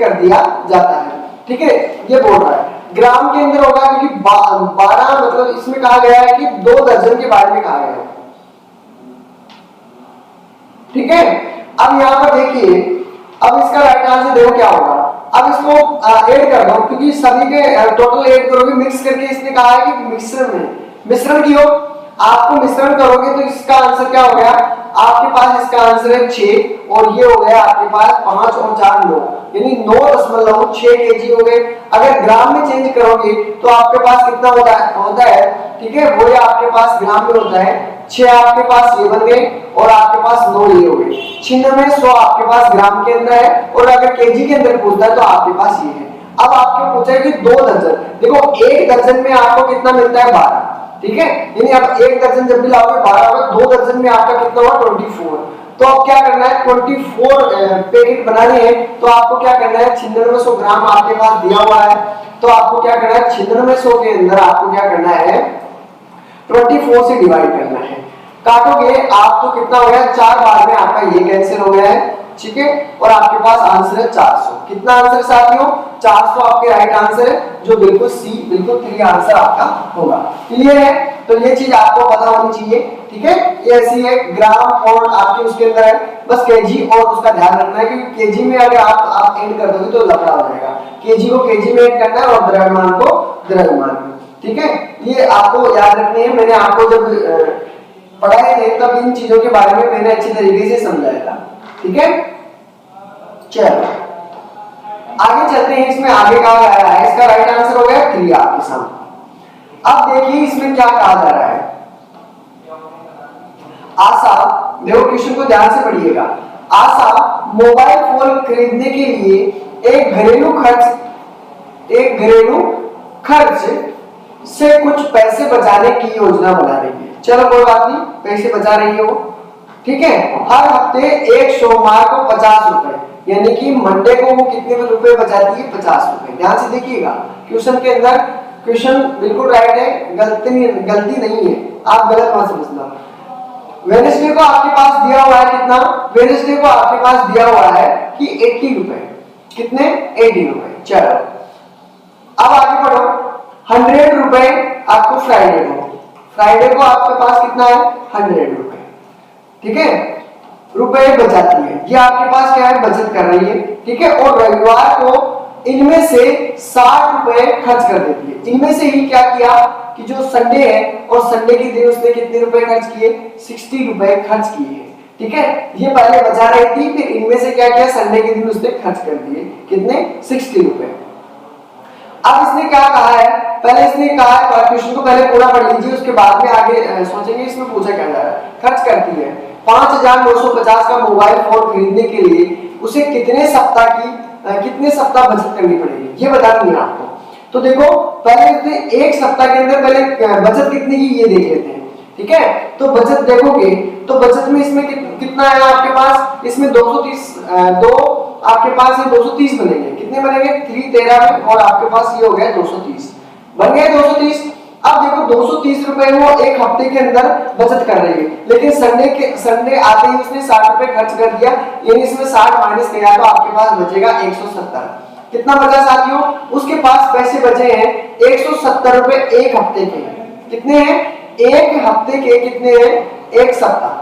कर दिया जाता है। ठीक है, ये बोल रहा है ग्राम के अंदर होगा, क्योंकि 12 मतलब इसमें कहा गया है कि 2 दर्जन के बारे में कहा गया है। ठीक है, अब यहां पर देखिए, अब इसका राइट आंसर देखो क्या होगा। अब इसको ऐड कर दो, क्योंकि सभी के टोटल ऐड करोगे मिक्स करके, इसने कहा है कि मिश्रण की हो, आपको मिश्रण करोगे तो इसका आंसर क्या हो गया, आपके पास इसका आंसर है 6 और ये हो गया आपके पास 5 और 4 9, यानी 9.6 kg हो गए। अगर ग्राम में चेंज करोगे तो आपके पास कितना होता है, ठीक है, वो आपके पास ग्राम में होता है 6 आपके पास ये बन गए और आपके पास 9 ये हो गए। 9600 आपके पास ग्राम के अंदर है, और अगर केजी के अंदर पूछता है तो आपके पास ये है। अब आपके पूछा है कि 2 दर्जन, देखो 1 दर्जन में आपको कितना मिलता है 12, ठीक है, यानी अब 1 दर्जन जब भी लाओगे 12 होगा, 2 दर्जन में आपका कितना हुआ 24। तो अब क्या करना है, 24 पैकेट बनाने हैं, तो आपको क्या करना है 9600 ग्राम आपके पास दिया हुआ है, तो आपको क्या करना है 9600 के अंदर आपको क्या करना है 24 से डिवाइड करना है। काटोगे आप तो कितना हो गया, 4 बार में आपका ये कैंसिल हो गया है, ठीक है, और आपके पास आंसर है 400। कितना आंसर साथियों, 400 आपके राइट आंसर है, जो बिल्कुल सी बिल्कुल 3 आंसर आपका होगा। क्लियर है, तो ये चीज आपको पता होनी चाहिए। ठीक है, ये ऐसी है, ग्राम और आपके उसके अंदर है, बस केजी और उसका ध्यान रखना है, क्योंकि केजी में अगर आप ऐड कर दोगे तो लफड़ा हो जाएगा। केजी को केजी में ऐड करना है और द्रव्यमान को द्रव्यमान में। ठीक है, ये आपको याद रखनी है। मैंने आपको जब पढ़ाए थे तब इन चीजों के बारे में मैंने अच्छी तरीके से समझाया था। ठीक है, चलो आगे चलते हैं। इसमें आगे कहा गया है, इसका राइट आंसर हो गया 3 आपके सामने। अब देखिए इसमें क्या कहा जा रहा है, आशा, देखो क्वेश्चन को ध्यान से पढ़िएगा। आशा मोबाइल फोन खरीदने के लिए एक घरेलू खर्च से कुछ पैसे बचाने की योजना बना रही है। चलो कोई बात नहीं, पैसे बचा रही है वो, ठीक है। हर हफ्ते एक सोमवार को 50 रुपए, यानी कि मंडे को वो कितने रुपए बचाती है 50 रुपए। ध्यान से देखिएगा, क्वेश्चन के अंदर क्वेश्चन बिल्कुल राइट है, गलती नहीं है, आप गलत मत समझना। वेडनेसडे को आपके पास दिया हुआ है कितना, वेडनेसडे को आपके पास दिया हुआ है कि 80 रुपए, कितने 80 रुपए। चलो अब आगे बढ़ो, 100 रुपए आपको फ्राइडे को आपके पास कितना है 100 रुपए, ठीक है, रुपए बचाती है। ये आपके पास क्या है, बचत कर रही है, ठीक है। और रविवार को इनमें से 60 रुपए खर्च कर देती है। इनमें से ही क्या किया कि जो संडे है और संडे के दिन उसने कितने रुपए खर्च किए, 60 रुपए खर्च किए, ठीक है। ये पहले बचा रही थी, फिर इनमें से क्या किया, संडे के दिन उसने खर्च कर दिए, कितने 60 रुपए। अब इसने क्या कहा है, पहले इसने कहा है, क्वेश्चन को पहले पूरा पढ़ लीजिए, उसके बाद में आगे सोचेंगे इसमें पूछा क्या जा रहा है। खर्च करती है 5950 का मोबाइल फोन खरीदने के लिए उसे कितने सप्ताह बचत करनी पड़ेगी, ये बतानी है आपको। तो देखो पहले एक सप्ताह के अंदर पहले बचत कितनी की ये देख लेते हैं, ठीक है। तो बचत देखोगे तो बचत में इसमें कितना है आपके पास, इसमें 230 आपके पास ये 230 बनेंगे, कितने बनेंगे 3 13 में, और आपके पास ये हो गया 230 बन गए 230। अब देखो 230 रुपए वो एक हफ्ते के अंदर बचत कर रही है, लेकिन संडे आते ही उसने 60 रुपए खर्च कर दिया, यानी इसमें 60 माइनस किया तो आपके पास बचेगा 170। कितना बचा साथियों, उसके पास पैसे बचे हैं 170 रुपए एक हफ्ते के। कितने हैं, एक हफ्ते के कितने हैं, एक सप्ताह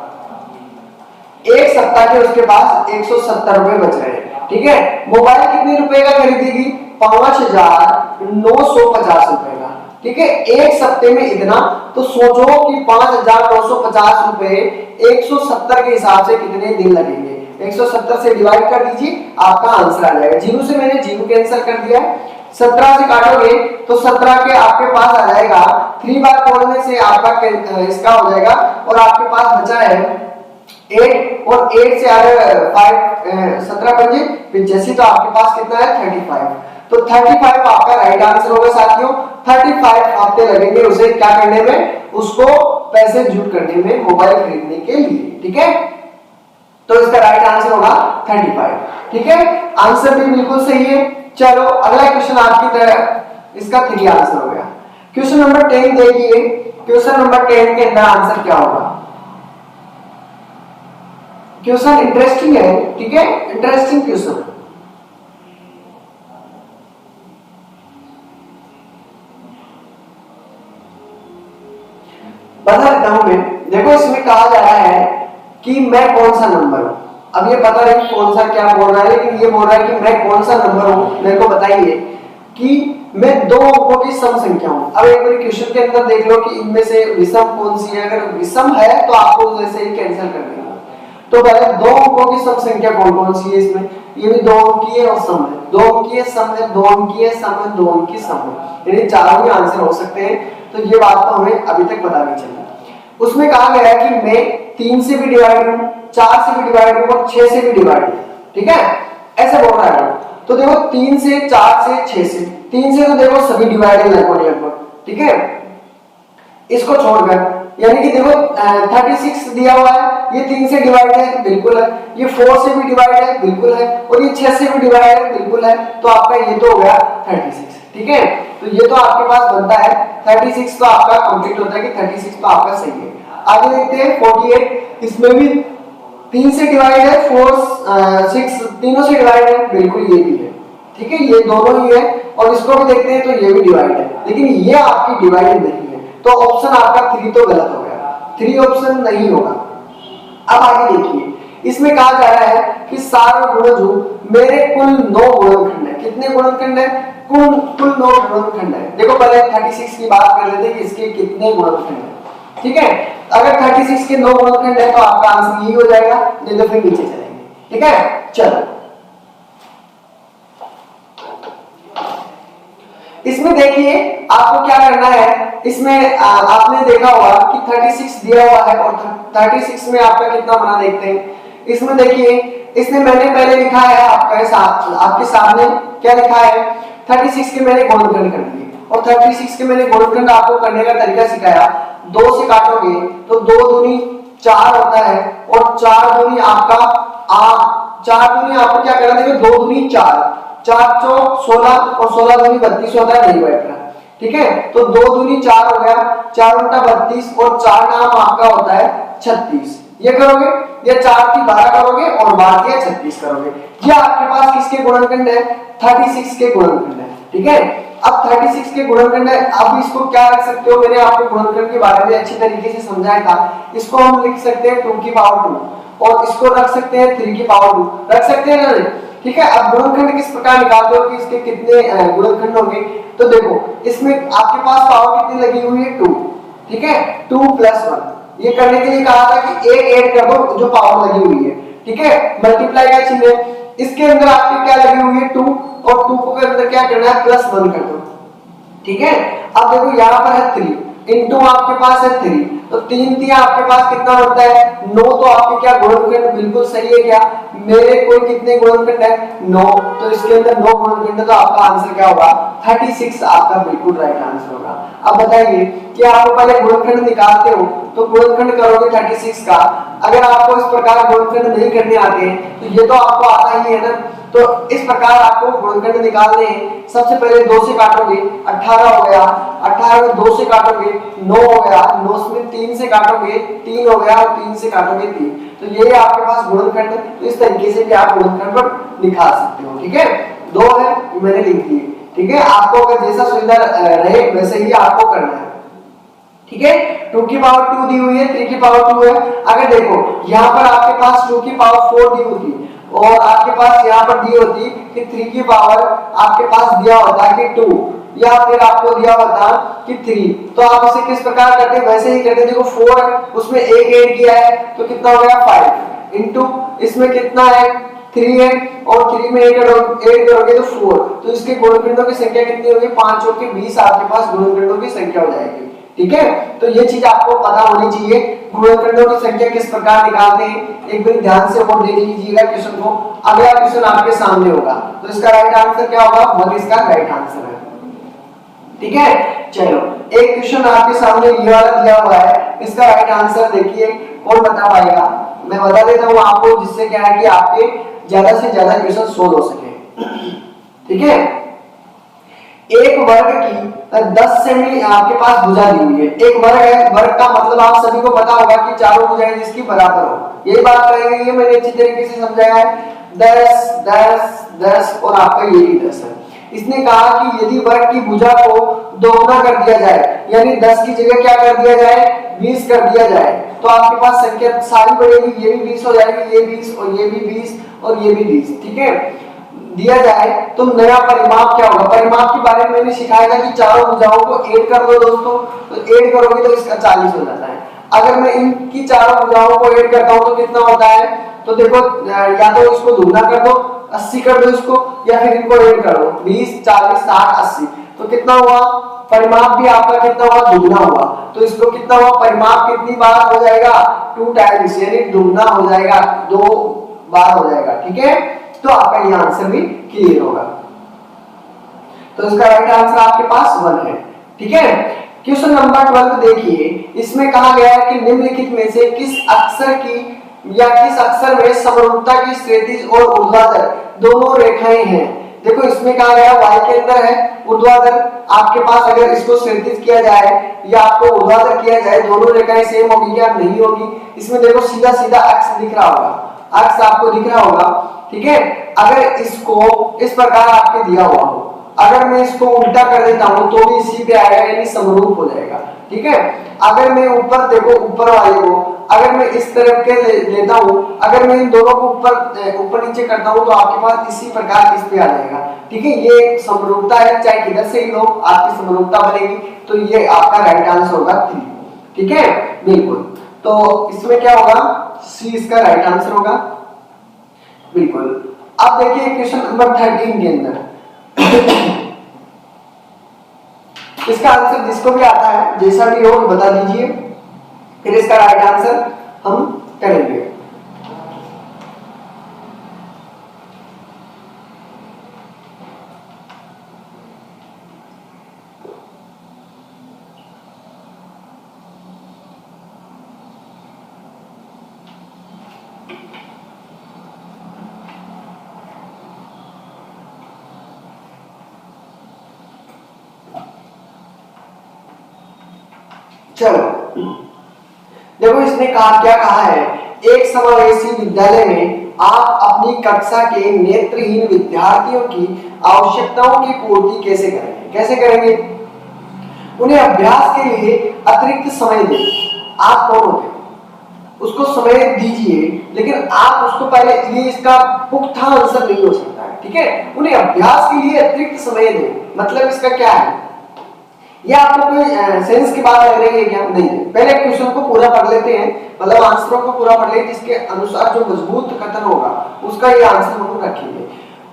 के उसके पास 170 रुपए बच रहे हैं, ठीक है। मोबाइल कितने रुपए का खरीदेगी, 5950 रुपए का, ठीक है। एक सप्ते में इतना, तो सोचो कि 5950 रुपए 170 के हिसाब से कितने दिन लगेंगे। 170 से डिवाइड कर दीजिए, आपका आंसर आ जाएगा। जीरो से मैंने जीरो कैंसिल कर दिया है, 17 से काटोगे तो 17 के आपके पास आ जाएगा, 3 बार तोड़ने से आपका इसका हो जाएगा, और आपके पास बचा है 8, और 8 से आ रहा है 5 17 पंजे 85, तो आपके पास कितना है 35। तो 35 आपका राइट आंसर होगा साथियों। 35 हफ्ते लगेंगे उसे क्या करने में, उसको पैसे जुट करने में मोबाइल खरीदने के लिए, ठीक है। तो इसका राइट आंसर होगा 35, ठीक है। आंसर भी बिल्कुल सही है। चलो अगला क्वेश्चन आपकी तरह, इसका 3 आंसर हो गया। क्वेश्चन नंबर 10 देखिए, क्वेश्चन नंबर 10 के अंदर आंसर क्या होगा। क्वेश्चन इंटरेस्टिंग है, ठीक है, इंटरेस्टिंग क्वेश्चन है। बता देता हूं मैं, देखो इसमें कहा जा रहा है कि मैं कौन सा नंबर हूं। अब ये पता नहीं कौन सा क्या बोल रहा है, लेकिन ये बोल रहा है कि मैं कौन सा नंबर हूं, मेरे को बताइए कि मैं दो अंकों की सम संख्या हूं। अब एक बार क्वेश्चन के अंदर देख लो कि इनमें से विषम कौन सी है। अगर विषम है तो आपको जैसे ही कैंसिल कर देना। तो पहले दो अंकों की सम संख्या कौन कौन सी है इसमें, ये भी दो अंकीय और सम है, दो अंकीय सम है, दो अंकीय सम है, दो अंकीय सम है, यानी चारों ही आंसर हो सकते हैं। तो ये बात तो हमें अभी तक पता नहीं चला। उसमें कहा गया है कि मैं 3 से भी डिवाइड हूं, 4 से भी डिवाइड हूं और 6 से भी डिवाइड हूं, ठीक है, ऐसे बोल रहा है। तो देखो 3 से, 4 से, 6 से, 3 से तो देखो सभी डिवाइड है लगभग, ठीक है, इसको छोड़कर, यानी कि देखो 36 दिया हुआ है, ये 3 से डिवाइड है, बिल्कुल है, ये 4 से भी डिवाइड है, बिल्कुल है, और ये 6 से भी डिवाइड है, बिल्कुल है। तो आपका ये तो हो गया 36, ठीक है। तो ये तो आपके पास बनता है 36, तो आपका कंप्लीट होता है कि 36 तो आपका सही है। आगे देखते हैं 48, इसमें भी 3 से डिवाइड है, 4 6 तीनों से डिवाइड है, बिल्कुल ये भी है, ठीक है, ये दोनों ही है। और इसको भी देखते हैं तो ये भी डिवाइड है, लेकिन ये आपकी डिवाइड नहीं है, तो ऑप्शन आपका 3 तो गलत हो गया, 3 ऑप्शन नहीं होगा। अब आगे देखिए, इसमें कहा जा रहा है कि सार्वगुणजों मेरे कुल 9 गुणनखंड है। कितने गुणनखंड है, कुल 9 गुणनखंड है। देखो पहले 36 की बात कर लेते हैं कि इसके कितने गुणनखंड है, ठीक है। अगर 36 के 9 गुणनखंड है तो आपका आंसर यही हो जाएगा, नहीं तो फिर नीचे चलेंगे, ठीक है। चलो इसमें देखिए आपको क्या करना है, इसमें आपने देखा होगा कि 36 दिया हुआ है और 36 में आपका कितना बना देखते हैं। इसमें देखिए, इसमें मैंने पहले लिखा है आपके सामने क्या लिखा है, 36 के मैंने गुणनखंड कर दिए, और 36 के मैंने गुणनखंड आपको करने का तरीका सिखाया। 2 से काटोगे तो 2 दूनी 4 होता है, और 4 दूनी आपका 4 दूनी आपको क्या करना, देखो 2 दूनी 4, 4 चौक 16 और 16 दूनी 32 होता है, नहीं बैठ रहा, ठीक है। तो 2 दूनी 4 हो गया, 4 उल्टा 32, और 4 नाम आपका होता है 36। ये करोगे, ये 4 की 12 करोगे और 12 के 36 करोगे। ये आपके पास किसके गुणनखंड है, 36 के गुणनखंड है, ठीक है। अब 36 के गुणनखंड है, अब इसको क्या रख सकते हो, मैंने आपको गुणनखंड के बारे में अच्छी तरीके से समझाया था। इसको हम लिख सकते हैं 2 की पावर 2, और इसको रख सकते हैं 3 की पावर 2, रख सकते हैं ना, ठीक है। अब गुणनखंड किस प्रकार निकालते हो कि इसके कितने गुणनखंड होंगे, तो देखो इसमें आपके पास पावर कितनी लगी हुई है, 2, ठीक है, 2 + 1। ये करने के लिए कहा था कि एक ऐड कर दो जो पावर लगी हुई है, ठीक है, मल्टीप्लाई का चिन्ह है, इसके अंदर आपकी क्या लगी हुई है 2, और 2 को के अंदर क्या करना है, +1 कर दो, ठीक है। अब देखो यहाँ पर है 3 इंटू आपके पास है 3, तो 3 3 आपके पास कितना होता है 9। तो आपके क्या गुणनखंड बिल्कुल सही है क्या, मेरे कोई कितने गुणनखंड है 9, तो इसके अंदर 9 गुणनखंड है, तो आपका आंसर क्या होगा 36, आपका बिल्कुल राइट आंसर होगा। अब बताइए कि आप पहले गुणनखंड निकालते हो तो गुणनखंड करोगे 36 का, अगर आपको इस प्रकार गुणनखंड नहीं करने आते हैं तो ये तो आपको आता ही है ना। तो इस प्रकार आपको गुणनखंड निकालने हैं। सबसे पहले 2 से काटोगे 18 हो गया, 18 में 2 से काटोगे 9 हो गया, 9 में 3 से काटोगे 3 हो गया, और 3 से काटोगे 3। तो ये आपके पास गुणनखंड है। तो इस तरीके से भी आप गुणनखंड पर निकाल सकते हो, ठीक है। 2 है मैंने लिख दिए, ठीक है। आपको अगर जैसा सुविधा रहे वैसे ही आपको करना है, ठीक है। 2 की पावर 2 दी हुई है, 3 की पावर 2 है। अगर देखो यहाँ पर आपके पास 2 की पावर 4 दी होती और आपके पास यहाँ पर दी होती कि 3 की पावर आपके पास दिया होता कि 2, या फिर आपको दिया होता कि 3, तो आप इसे किस प्रकार करते, वैसे ही करते। देखो 4 है, उसमें एक ऐड किया है तो कितना हो गया 5, इंटू इसमें कितना है 3 है, और 3 में 8 करोगे तो 4, तो इसके गुणनखंडों की संख्या कितनी होगी 5 और के 20 आपके पास गुणनखंडों की संख्या हो जाएगी, ठीक है। तो ये चीज आपको पता होनी चाहिए, गुणनखंडों की संख्या किस प्रकार निकालते हैं। एक बार ध्यान से और देख लीजिएगा क्वेश्चन को। अगला क्वेश्चन आपके सामने होगा, तो इसका राइट आंसर क्या होगा, 1 इसका राइट आंसर है, ठीक है। चलो एक क्वेश्चन आपके सामने ये वाला दिया हुआ है, इसका राइट आंसर देखिए कौन बता पाएगा। मैं बता देता हूँ आपको, जिससे क्या है कि आपके ज्यादा से ज्यादा क्वेश्चन सोल्व हो सके, ठीक है। 1 वर्ग की 10 सेमी आपके पास भुजा दी हुई है। एक वर्ग है, वर्ग का मतलब आप सभी को पता होगा कि चारों भुजाएं जिसकी बराबर हो, यही बात कही गई है, मैंने अच्छी तरीके से समझाया है। 10 10 10 और आपका ये भी 10 है। इसने कहा कि यदि वर्ग की भुजा को दोगुना कर दिया जाए, यानी 10 की जगह क्या कर दिया जाए, 20 कर दिया जाए, तो आपके पास संख्या सारी बढ़ेगी, ये भी 20 हो जाएगी, ये 20 और ये भी 20 और ये भी 20, ठीक है, दिया जाए तो नया परिमाप क्या होगा। परिमाप के बारे में मैंने सिखाया था कि चारों भुजाओं को ऐड कर दो दोस्तों, तो ऐड करोगे तो इसका 40 हो जाता है। अगर मैं इनकी चारों भुजाओं को ऐड करता हूं तो कितना होता है, तो देखो या तो इसको दुगना कर दो, 80 कर दो इसको, या फिर इनको ऐड कर दो 20 40 60 80, तो कितना हुआ, परिमाप भी आपका कितना हुआ, दुगना हुआ। तो इसको कितना हुआ, परिमाप कितनी बार हो जाएगा, 2 टाइम्स, यानी दुगना हो जाएगा, 2 बार हो जाएगा, ठीक है। तो आपका ये आंसर भी क्लियर होगा। तो इसका राइट आंसर आपके पास 1 है, ठीक है। क्वेश्चन नंबर 12 देखिए, इसमें कहा गया है कि निम्नलिखित में से किस अक्षर की या किस अक्षर में समरूपता की क्षैतिज और ऊर्ध्वाधर दोनों रेखाएं हैं। देखो इसमें कहा गया y के अंदर है ऊर्ध्वाधर, आपके पास अगर इसको क्षैतिज किया जाए या आपको ऊर्ध्वाधर किया जाए, दोनों रेखाएं सेम होगी क्या, नहीं होगी। इसमें देखो सीधा सीधा अक्ष दिख रहा होगा, अक्ष आपको दिख रहा होगा, ठीक है। अगर इसको इस प्रकार आपके दिया हुआ हो, अगर मैं इसको उल्टा कर देता हूं तो भी इसी पे आएगा, यानी समरूप हो जाएगा, ठीक है। अगर मैं ऊपर देखो ऊपर वाले को अगर मैं इस तरफ के लेता हूं, अगर मैं इन दोनों को ऊपर नीचे करता हूं तो आपके पास इसी प्रकार इस पे आ जाएगा, ठीक है। ये समरूपता है, चाहे किधर से ही लो आपकी समरूपता बनेगी। तो ये आपका राइट आंसर होगा 3, ठीक है, बिल्कुल। तो इसमें क्या होगा, सी इसका राइट आंसर होगा, बिल्कुल। अब देखिए क्वेश्चन नंबर 13 के अंदर इसका आंसर जिसको भी आता है जैसा भी हो बता दीजिए, फिर इसका राइट आंसर हम करेंगे। चलो देखो इसने कहा क्या कहा है, एक समावेशी विद्यालय में आप अपनी कक्षा के नेत्रहीन विद्यार्थियों की आवश्यकताओं की पूर्ति कैसे करेंगे, कैसे करेंगे, उन्हें अभ्यास के लिए अतिरिक्त समय दें। आप कौन होते उसको समय दीजिए, लेकिन आप उसको पहले, ये इसका पुख्ता आंसर नहीं हो सकता है, ठीक है। उन्हें अभ्यास के लिए अतिरिक्त समय दें, मतलब इसका क्या है, ये आपको कोई सेंस की बात लग रही है क्या, नहीं है। पहले क्वेश्चन को पूरा पढ़ लेते हैं, मतलब आंसरों को पूरा पढ़ लेते, जिसके अनुसार जो मजबूत कथन होगा उसका ये आंसर हम रखेंगे।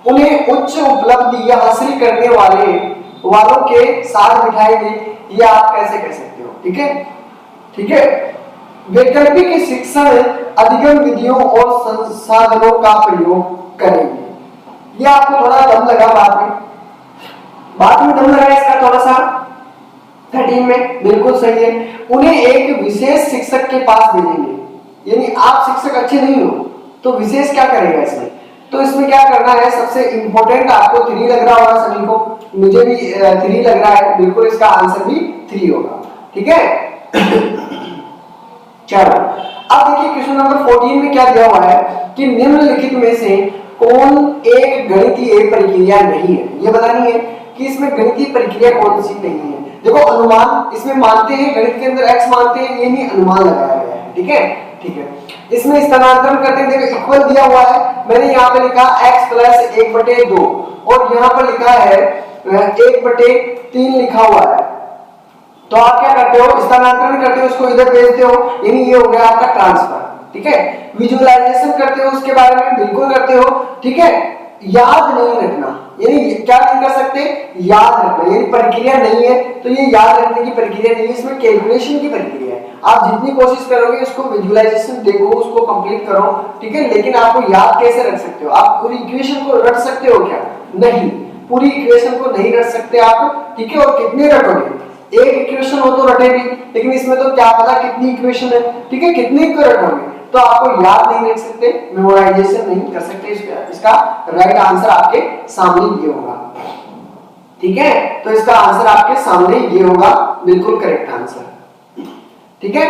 उन्हें उच्च उपलब्धि हासिल करने वालों के साथ बिठाएंगे, ये आप कैसे कह सकते हो, ठीक है, ठीक है। वैकल्पिक शिक्षण अधिगम विधियों और संसाधनों का प्रयोग करेंगे, ये आपको थोड़ा दम लगा बात में दम लगा इसका थोड़ा सा 13 में, बिल्कुल सही है। उन्हें एक विशेष शिक्षक के पास भेजेंगे, यानी आप शिक्षक अच्छे नहीं हो तो विशेष क्या करेगा इसमें, तो इसमें क्या करना है, सबसे इंपॉर्टेंट आपको 3 लग रहा होगा सभी को, मुझे भी 3 लग रहा है, बिल्कुल इसका आंसर भी 3 होगा, ठीक है। चलो अब देखिए क्वेश्चन नंबर 14 में क्या दिया हुआ है कि निम्नलिखित में से कौन एक गणितीय प्रक्रिया नहीं है, ये बतानी है कि इसमें गणितीय प्रक्रिया कौन सी नहीं है। देखो अनुमान इसमें मानते हैं, गणित के अंदर x मानते हैं, ये नहीं अनुमान लगाया गया है, ठीक है, ठीक है। इसमें स्थानांतरण करते हैं, देखो इक्वल दिया हुआ है, मैंने यहाँ पे लिखा x + 1/2 और यहाँ पर लिखा है 1/3 लिखा हुआ है। तो आप क्या करते हो, स्थानांतरण करते हो, उसको इधर भेजते हो, यानी ये हो गया आपका ट्रांसफर, ठीक है। विजुअलाइजेशन करते हो उसके बारे में, बिल्कुल करते हो, ठीक है। याद नहीं रखना, यानी क्या नहीं कर सकते, याद रखना, यानी प्रक्रिया नहीं है तो ये याद रखने की प्रक्रिया नहीं है, इसमें कैलकुलेशन की प्रक्रिया है। आप जितनी कोशिश करोगे उसको विजुअलाइजेशन देखो, उसको कंप्लीट करो, ठीक है, लेकिन आपको याद कैसे रख सकते हो, आप पूरी इक्वेशन को रट सकते हो क्या, नहीं, पूरी इक्वेशन को नहीं रट सकते आप, ठीक है। और कितने रटोगे, एक इक्वेशन हो तो रटे भी, लेकिन इसमें तो क्या पता कितनी इक्वेशन है, ठीक है, कितनी को रटोगे, तो आपको याद नहीं रख सकते, मेमोराइजेशन नहीं कर सकते। इसका राइट आंसर आपके सामने ये होगा। ठीक है, तो इसका आंसर आपके सामने ये होगा, बिल्कुल करेक्ट आंसर। ठीक है,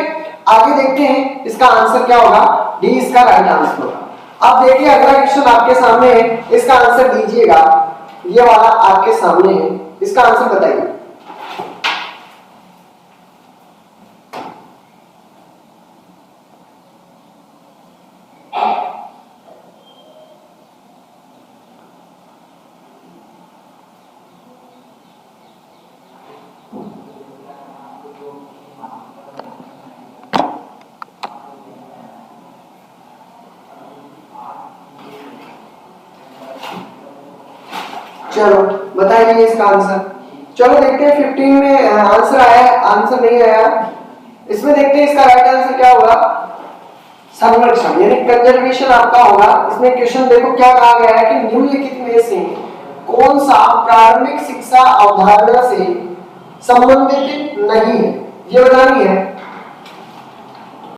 आगे देखते हैं इसका आंसर क्या होगा। डी इसका राइट आंसर होगा। अब देखिए अगला क्वेश्चन आपके सामने है, इसका आंसर दीजिएगा, ये वाला आपके सामने है, इसका आंसर बताइए। चलो बताइए इसका आंसर। चलो देखते हैं 15 में आंसर आया, आंसर नहीं आया, इसमें देखते हैं इसका राइट आंसर क्या होगा। संरक्षण यानी कंजर्वेशन आपका होगा। इसमें क्वेश्चन देखो क्या कहा गया है कि निम्नलिखित में से कौन सा प्रारंभिक शिक्षा अवधारणा से संबंधित नहीं है, ये बतानी है।